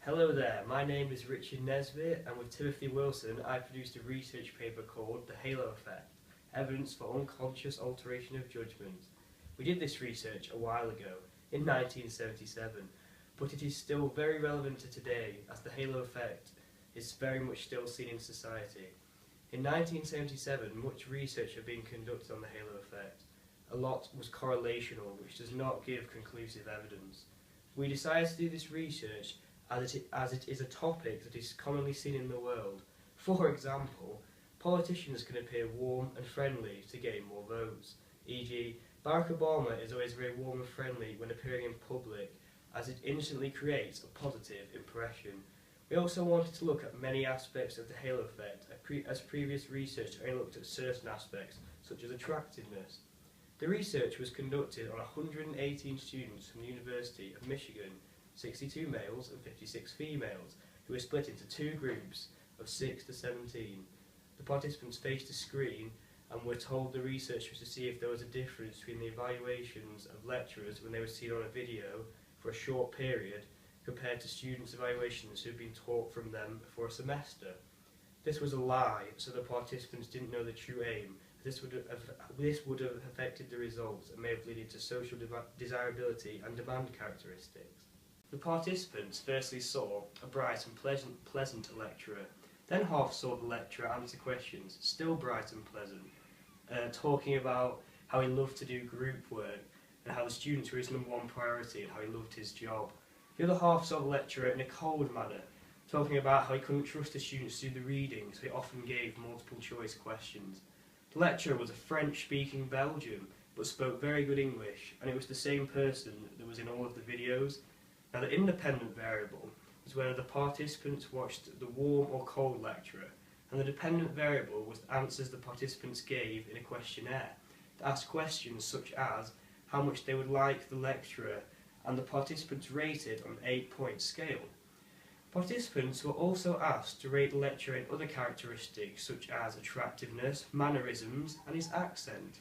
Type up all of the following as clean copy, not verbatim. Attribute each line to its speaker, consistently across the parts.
Speaker 1: Hello there, my name is Richard Nisbett, and with Timothy Wilson I produced a research paper called The Halo Effect, Evidence for Unconscious Alteration of Judgment. We did this research a while ago, in 1977, but it is still very relevant to today as the halo effect is very much still seen in society. In 1977, much research had been conducted on the halo effect. A lot was correlational, which does not give conclusive evidence. We decided to do this research as it is a topic that is commonly seen in the world. For example, politicians can appear warm and friendly to gain more votes, e.g. Barack Obama is always very warm and friendly when appearing in public, as it instantly creates a positive impression. We also wanted to look at many aspects of the halo effect, as previous research only looked at certain aspects, such as attractiveness. The research was conducted on 118 students from the University of Michigan, 62 males and 56 females, who were split into two groups of 6 to 17. The participants faced a screen and were told the research was to see if there was a difference between the evaluations of lecturers when they were seen on a video for a short period compared to students' evaluations who had been taught from them for a semester. This was a lie, so the participants didn't know the true aim. This would have affected the results and may have led to social desirability and demand characteristics. The participants firstly saw a bright and pleasant lecturer, then half saw the lecturer answer questions, still bright and pleasant, talking about how he loved to do group work and how the students were his #1 priority and how he loved his job. The other half saw the lecturer in a cold manner, talking about how he couldn't trust the students to do the reading, so he often gave multiple choice questions. The lecturer was a French-speaking Belgian, but spoke very good English, and it was the same person that was in all of the videos. Now, the independent variable was whether the participants watched the warm or cold lecturer, and the dependent variable was the answers the participants gave in a questionnaire to ask questions such as how much they would like the lecturer, and the participants rated on an 8-point scale. Participants were also asked to rate the lecturer in other characteristics such as attractiveness, mannerisms, and his accent.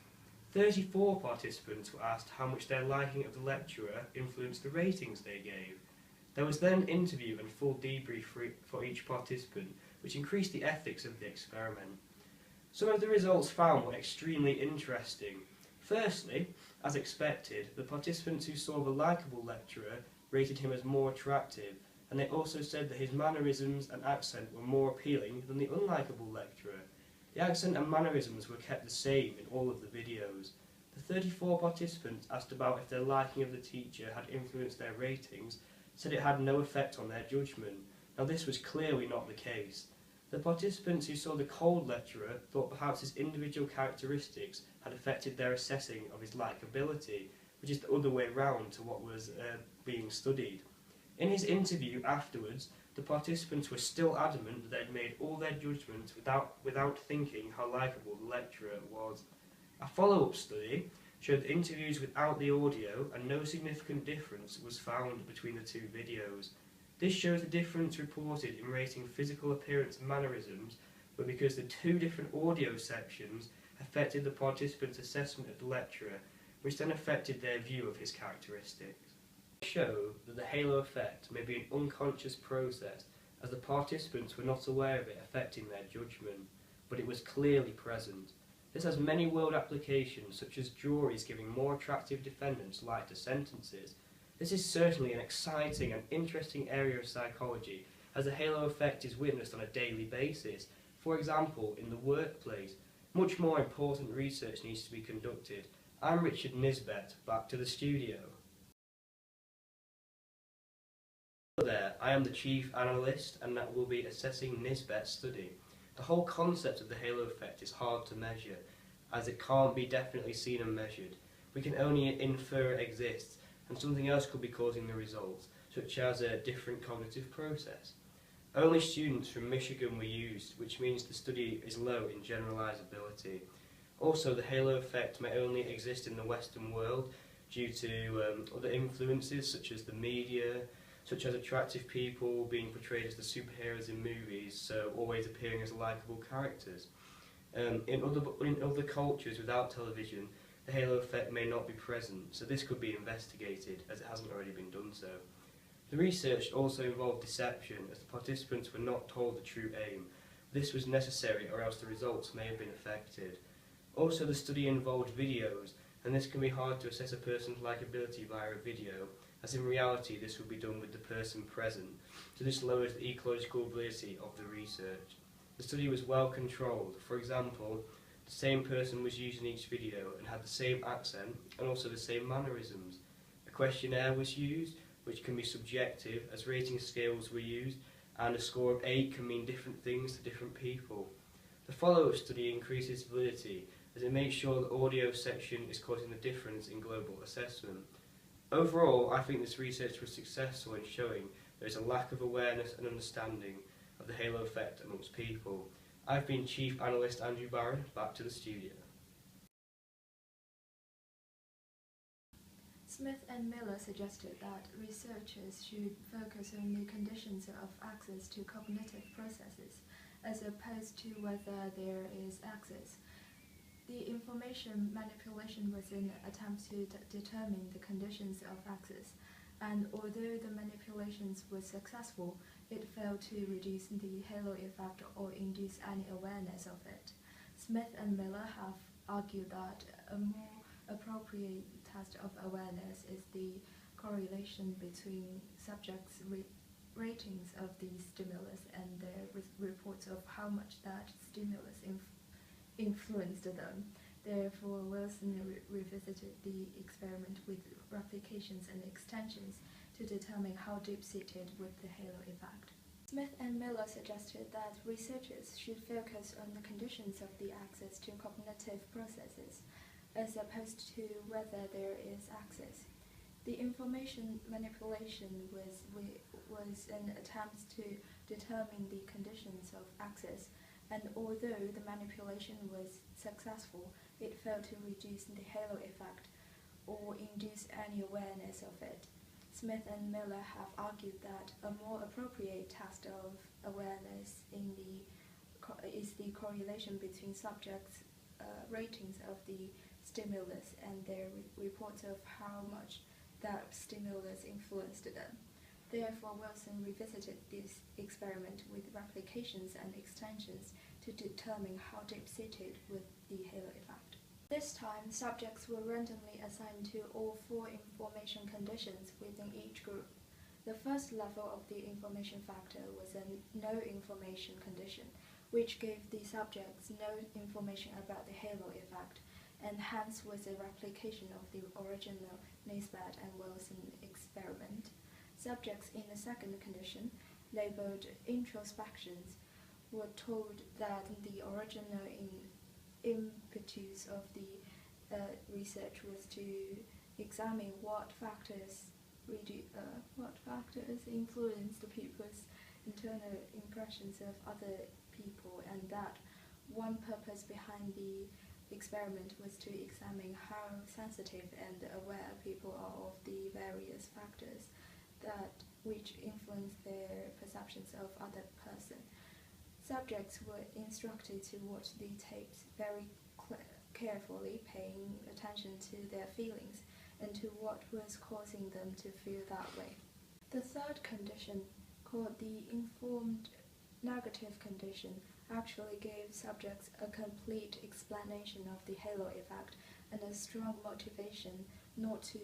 Speaker 1: 34 participants were asked how much their liking of the lecturer influenced the ratings they gave. There was then an interview and full debrief for each participant, which increased the ethics of the experiment. Some of the results found were extremely interesting. Firstly, as expected, the participants who saw the likeable lecturer rated him as more attractive, and they also said that his mannerisms and accent were more appealing than the unlikable lecturer. The accent and mannerisms were kept the same in all of the videos. The 34 participants asked about if their liking of the teacher had influenced their ratings, said it had no effect on their judgment. Now, this was clearly not the case. The participants who saw the cold lecturer thought perhaps his individual characteristics had affected their assessing of his likability, which is the other way round to what was being studied. In his interview afterwards, the participants were still adamant that they had made all their judgments without thinking how likeable the lecturer was. A follow-up study showed that interviews without the audio and no significant difference was found between the two videos. This shows the difference reported in rating physical appearance and mannerisms were because the two different audio sections affected the participants' assessment of the lecturer, which then affected their view of his characteristics. Show that the halo effect may be an unconscious process, as the participants were not aware of it affecting their judgment, but it was clearly present. This has many world applications, such as juries giving more attractive defendants lighter sentences. This is certainly an exciting and interesting area of psychology, as the halo effect is witnessed on a daily basis. For example, in the workplace, much more important research needs to be conducted. I'm Richard Nisbett, back to the studio. Hello there, I am the Chief Analyst, and that will be assessing Nisbett's study. The whole concept of the halo effect is hard to measure, as it can't be definitely seen and measured. We can only infer it exists, and something else could be causing the results, such as a different cognitive process. Only students from Michigan were used, which means the study is low in generalizability. Also, the halo effect may only exist in the Western world due to other influences such as the media, such as attractive people being portrayed as the superheroes in movies, so always appearing as likeable characters. In other cultures without television, the halo effect may not be present, so this could be investigated, as it hasn't already been done so. The research also involved deception, as the participants were not told the true aim. This was necessary, or else the results may have been affected. Also, the study involved videos, and this can be hard to assess a person's likability via a video, as in reality this would be done with the person present, so this lowers the ecological validity of the research. The study was well controlled. For example, the same person was used in each video and had the same accent and also the same mannerisms. A questionnaire was used, which can be subjective, as rating scales were used, and a score of 8 can mean different things to different people. The follow-up study increases validity, as it makes sure the audio section is causing the difference in global assessment. Overall, I think this research was successful in showing there is a lack of awareness and understanding of the halo effect amongst people. I've been Chief Analyst Andrew Barron, back to the studio.
Speaker 2: Smith and Miller suggested that researchers should focus on the conditions of access to cognitive processes, as opposed to whether there is access. The information manipulation was an attempt to determine the conditions of access, and although the manipulations were successful, it failed to reduce the halo effect or induce any awareness of it. Smith and Miller have argued that a more appropriate test of awareness is the correlation between subjects' ratings of the stimulus and their reports of how much that stimulus influenced them. Therefore, Wilson revisited the experiment with replications and extensions to determine how deep-seated was the halo effect. Smith and Miller suggested that researchers should focus on the conditions of the access to cognitive processes, as opposed to whether there is access. The information manipulation was an attempt to determine the conditions of access, and although the manipulation was successful, it failed to reduce the halo effect or induce any awareness of it. Smith and Miller have argued that a more appropriate test of awareness is the correlation between subjects' ratings of the stimulus and their reports of how much that stimulus influenced them. Therefore, Wilson revisited this experiment with replications and extensions to determine how deep-seated was the halo effect. This time, subjects were randomly assigned to all 4 information conditions within each group. The first level of the information factor was a no information condition, which gave the subjects no information about the halo effect, and hence was a replication of the original Nisbett and Wilson experiment. Subjects in the second condition, labeled introspections, were told that the original impetus of the research was to examine what factors influence the people's internal impressions of other people, and that one purpose behind the experiment was to examine how sensitive and aware people are of the various factors which influence their perceptions of other person. Subjects were instructed to watch the tapes very carefully, paying attention to their feelings and to what was causing them to feel that way. The third condition, called the informed negative condition, actually gave subjects a complete explanation of the halo effect and a strong motivation not to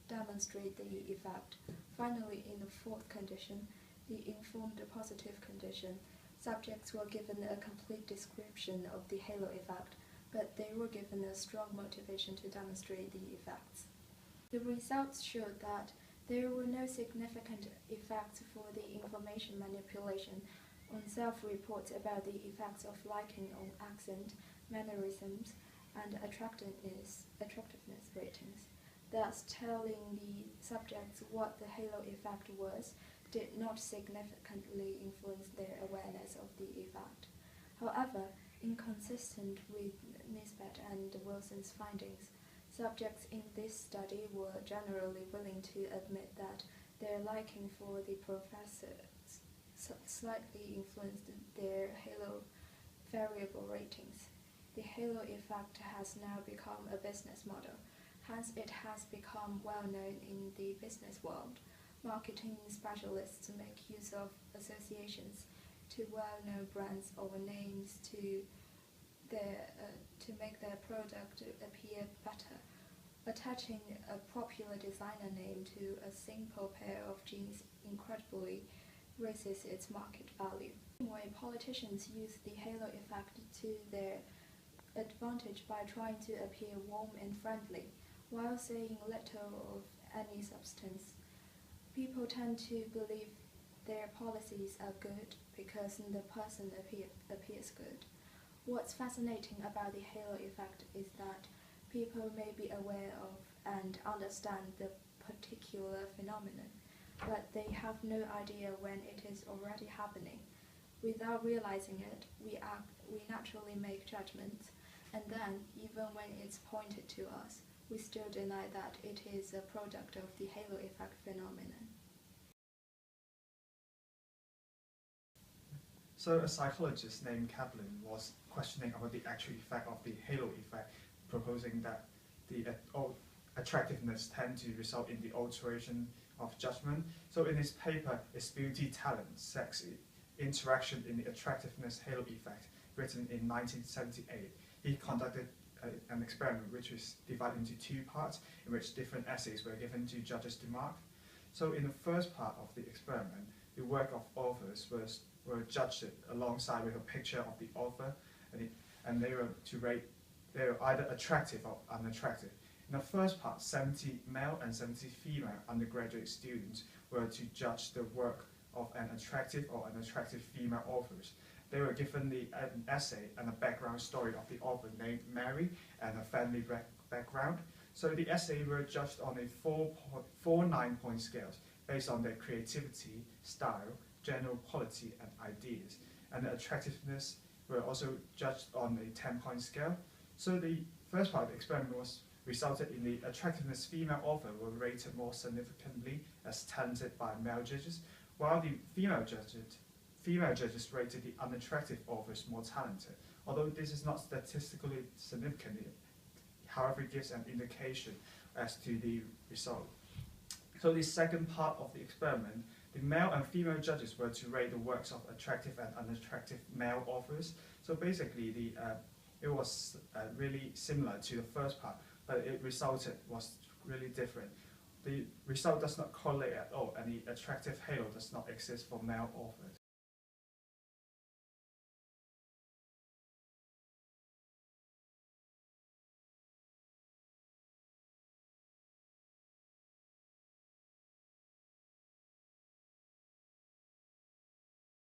Speaker 2: demonstrate the effect. Finally, in the fourth condition, the informed positive condition, subjects were given a complete description of the halo effect, but they were given a strong motivation to demonstrate the effects. The results showed that there were no significant effects for the information manipulation on self-reports about the effects of liking on accent, mannerisms, and attractiveness ratings. Thus, telling the subjects what the halo effect was did not significantly influence their awareness of the effect. However, inconsistent with Nisbett and Wilson's findings, subjects in this study were generally willing to admit that their liking for the professor slightly influenced their halo variable ratings. The halo effect has now become a business model, hence it has become well known in the business world. Marketing specialists make use of associations to well-known brands or names to make their product appear better. Attaching a popular designer name to a simple pair of jeans incredibly raises its market value. Anyway, politicians use the halo effect to their advantage by trying to appear warm and friendly, while saying little of any substance. People tend to believe their policies are good because the person appears good. What's fascinating about the halo effect is that people may be aware of and understand the particular phenomenon, but they have no idea when it is already happening. Without realizing it, we naturally make judgments, and then, even when it's pointed to us, we still deny that it is a product of the halo effect phenomenon.
Speaker 3: So a psychologist named Kaplan was questioning about the actual effect of the halo effect, proposing that the attractiveness tend to result in the alteration of judgment. So in his paper, Is Beauty, Talent, Sex, Interaction in the Attractiveness Halo Effect, written in 1978, he conducted an experiment which was divided into two parts, in which different essays were given to judges to mark. So in the first part of the experiment, the work of authors were judged alongside with a picture of the author, and they were to rate they were either attractive or unattractive. In the first part, 70 male and 70 female undergraduate students were to judge the work of an attractive or unattractive female authors. They were given an essay and a background story of the author named Mary and a family background. So the essay were judged on a 4 9-point scales based on their creativity, style, general quality and ideas. And the attractiveness were also judged on a 10-point scale. So the first part of the experiment resulted in the attractiveness female author were rated more significantly as talented by male judges, while the female judges rated the unattractive authors more talented. Although this is not statistically significant, however, it gives an indication as to the result. So the second part of the experiment, the male and female judges were to rate the works of attractive and unattractive male authors. So basically, it was really similar to the first part, but it was really different. The result does not correlate at all, and the attractive halo does not exist for male authors.